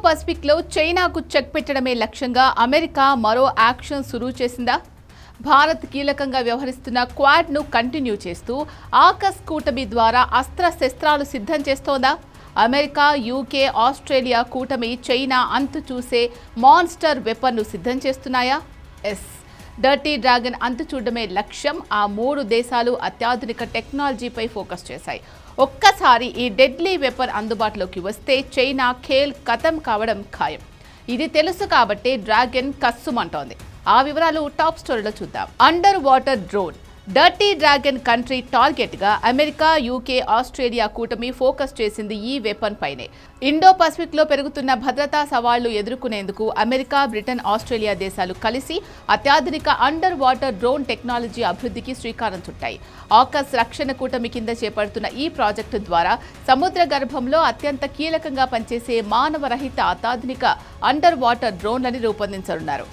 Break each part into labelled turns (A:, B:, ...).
A: పసిఫిక్లో చైనాకు చెక్ పెట్టడమే లక్ష్యంగా అమెరికా మరో యాక్షన్ సురువు చేసిందా? భారత్ కీలకంగా వ్యవహరిస్తున్న క్వాడ్ను కంటిన్యూ చేస్తూ ఆకస్ కూటమి ద్వారా అస్త్రశస్త్రాలు సిద్ధం చేస్తోందా? అమెరికా, యూకే, ఆస్ట్రేలియా కూటమి చైనా అంతు చూసే మాన్స్టర్ వెపన్ను సిద్ధం చేస్తున్నాయా? ఎస్, డర్టీ డ్రాగన్ అంతు చూడడమే లక్ష్యం. ఆ మూడు దేశాలు అత్యాధునిక టెక్నాలజీపై ఫోకస్ చేశాయి. ఒక్కసారి ఈ డెడ్లీ వెపన్ అందుబాటులోకి వస్తే చైనా ఖేల్ ఖతం కావడం ఖాయం. ఇది తెలుసు కాబట్టే డ్రాగన్ కస్సుమంటోంది. ఆ వివరాలు టాప్ స్టోరీలో చూద్దాం. Under water drone. Dirty dragon country టార్గెట్గా అమెరికా, యూకే, ఆస్ట్రేలియా కూటమి ఫోకస్ చేసింది ఈ వెపన్ పైనే. ఇండో పసిఫిక్లో పెరుగుతున్న భద్రతా సవాళ్లు ఎదుర్కొనేందుకు అమెరికా, బ్రిటన్, ఆస్ట్రేలియా దేశాలు కలిసి అత్యాధునిక అండర్ వాటర్ డ్రోన్ టెక్నాలజీ అభివృద్ధికి శ్రీకారం చుట్టాయి. ఆకస్ రక్షణ కూటమి కింద చేపడుతున్న ఈ ప్రాజెక్టు ద్వారా సముద్ర గర్భంలో అత్యంత కీలకంగా పనిచేసే మానవరహిత అత్యాధునిక అండర్ వాటర్ డ్రోన్లని రూపొందించనున్నారు.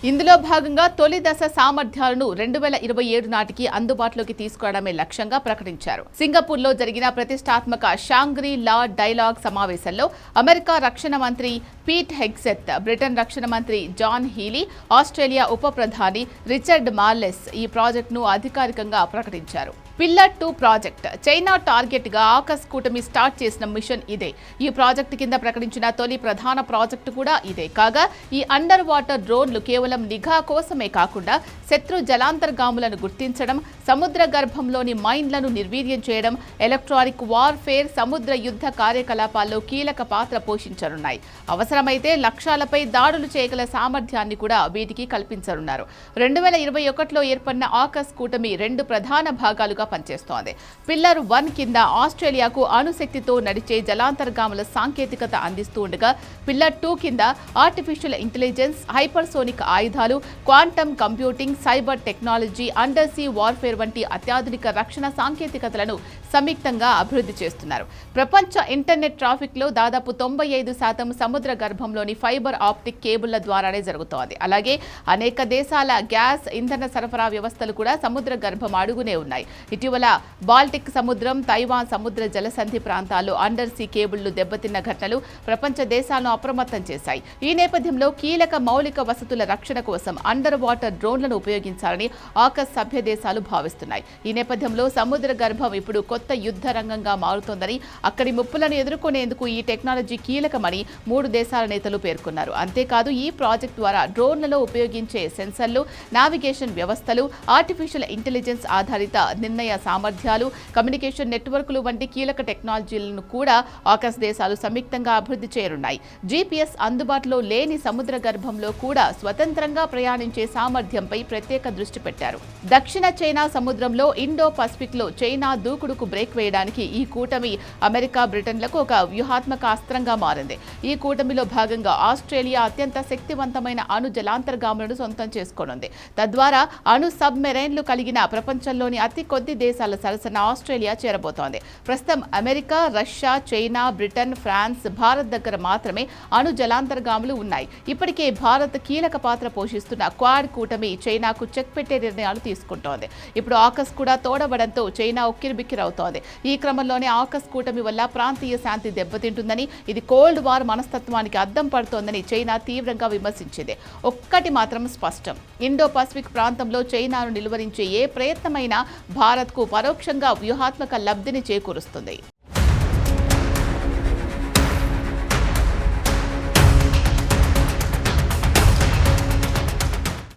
A: ఇందులో భాగంగా తొలి దశ సామర్థ్యాలను 2027 నాటికి అందుబాటులోకి తీసుకురావడమే లక్ష్యంగా ప్రకటించారు. సింగపూర్లో జరిగిన ప్రతిష్టాత్మక షాంగ్రీ లా డైలాగ్ సమావేశంలో అమెరికా రక్షణ మంత్రి పీట్ హెగ్సెత్, బ్రిటన్ రక్షణ మంత్రి జాన్ హీలీ, ఆస్ట్రేలియా ఉప ప్రధాని రిచర్డ్ మార్లెస్ ఈ ప్రాజెక్టును అధికారికంగా ప్రకటించారు. Pillar 2 project. చైనా టార్గెట్గా ఆకస్ కూటమి స్టార్ట్ చేసిన మిషన్ ఇదే. ఈ ప్రాజెక్టు కింద ప్రకటించిన తొలి ప్రధాన ప్రాజెక్టు కూడా ఇదే. కాగా ఈ అండర్ వాటర్ డ్రోన్లు కేవలం నిఘా కోసమే కాకుండా శత్రు జలాంతర్గాములను గుర్తించడం, సముద్ర గర్భంలోని మైన్లను నిర్వీర్యం చేయడం, ఎలక్ట్రానిక్ వార్ఫేర్, సముద్ర యుద్ధ కార్యకలాపాల్లో కీలక పాత్ర పోషించనున్నాయి. అవసరమైతే లక్ష్యాలపై దాడులు చేయగల సామర్థ్యాన్ని కూడా వీటికి కల్పించనున్నారు. 2021లో ఏర్పడిన ఆకస్ కూటమి 2 ప్రధాన భాగాలుగా పనిచేస్తోంది. పిల్లర్ 1 కింద ఆస్ట్రేలియాకు అణుశక్తితో నడిచే జలాంతర్గాముల సాంకేతికత అందిస్తూ ఉండగా, పిల్లర్ 2 కింద ఆర్టిఫిషియల్ ఇంటెలిజెన్స్, హైపర్సోనిక్ ఆయుధాలు, quantum computing, cyber technology, under see warfare వంటి అత్యాధునిక రక్షణ సాంకేతికతలను సంయుక్తంగా అభివృద్ధి చేస్తున్నారు. ప్రపంచ ఇంటర్నెట్ ట్రాఫిక్లో దాదాపు 95% సముద్ర గర్భంలోని ఫైబర్ ఆప్టిక్ కేబుళ్ల ద్వారానే జరుగుతోంది. అలాగే అనేక దేశాల గ్యాస్, ఇంధన సరఫరా వ్యవస్థలు కూడా సముద్ర గర్భం అడుగునే ఉన్నాయి. ఇటీవల బాల్టిక్ సముద్రం, తైవాన్ సముద్ర జలసంధి ప్రాంతాల్లో అండర్ సీ కేబుళ్లు దెబ్బతిన్న ఘటనలు ప్రపంచ దేశాలను అప్రమత్తం చేశాయి. ఈ నేపథ్యంలో కీలక మౌలిక వసతుల రక్షణ కోసం అండర్ వాటర్ డ్రోన్లను ఉపయోగించాలని ఆకస్ సభ్య దేశాలు భావిస్తున్నాయి. ఈ నేపథ్యంలో సముద్ర గర్భం ఇప్పుడు కొత్త యుద్ధ రంగంగా మారుతోందని, అక్కడి ముప్పులను ఎదుర్కొనేందుకు ఈ టెక్నాలజీ కీలకమని 3 దేశాల నేతలు పేర్కొన్నారు. అంతేకాదు, ఈ ప్రాజెక్ట్ ద్వారా డ్రోన్లలో ఉపయోగించే సెన్సర్లు, నావిగేషన్ వ్యవస్థలు, ఆర్టిఫిషియల్ ఇంటెలిజెన్స్ ఆధారిత నిర్ణయ సామర్థ్యాలు, కమ్యూనికేషన్ నెట్వర్క్లు వంటి కీలక టెక్నాలజీలను కూడా ఆకస్ దేశాలు సంయుక్తంగా అభివృద్ధి చేయనున్నాయి. జీపీఎస్ అందుబాటులో లేని సముద్ర గర్భంలో కూడా స్వతంత్రంగా ప్రయాణించే సామర్థ్యంపై ప్రత్యేక దృష్టి పెట్టారు. దక్షిణ చైనా సముద్రంలో ఇండో పసిఫిక్లో చైనా దూకుడుకు బ్రేక్ వేయడానికి ఈ కూటమి అమెరికా, బ్రిటన్లకు ఒక వ్యూహాత్మక అస్త్రంగా మారింది. ఈ కూటమిలో భాగంగా ఆస్ట్రేలియా అత్యంత శక్తివంతమైన అణు జలాంతర్గాములను సొంతం చేసుకోనుంది. తద్వారా అణు సబ్మెరైన్లు కలిగిన ప్రపంచంలోని అతి కొద్ది దేశాల సరసన ఆస్ట్రేలియా చేరబోతోంది. ప్రస్తుతం America, Russia, China, Britain, France, Bharat దగ్గర మాత్రమే అణు జలాంతర్గాములు ఉన్నాయి. ఇప్పటికే భారత్ కీలక పాత్ర పోషిస్తున్న క్వాడ్ కూటమి చైనాకు చెక్ పెట్టే నిర్ణయాలు తీసుకుంటోంది. ఇప్పుడు ఆకస్ కూడా తోడవడంతో చైనా ఉక్కిరిబిక్కిరవుతోంది. ఈ క్రమంలోనే ఆకస్ కూటమి వల్ల ప్రాంతీయ శాంతి దెబ్బతింటుందని, ఇది కోల్డ్ వార్ మనస్తత్వానికి అద్దం పడుతోందని చైనా తీవ్రంగా విమర్శించింది. ఒక్కటి మాత్రం స్పష్టం, ఇండో పసిఫిక్ ప్రాంతంలో చైనాను నిలువరించే ఏ ప్రయత్నమైనా భారత్కు పరోక్షంగా వ్యూహాత్మక లబ్ధిని చేకూరుస్తుంది.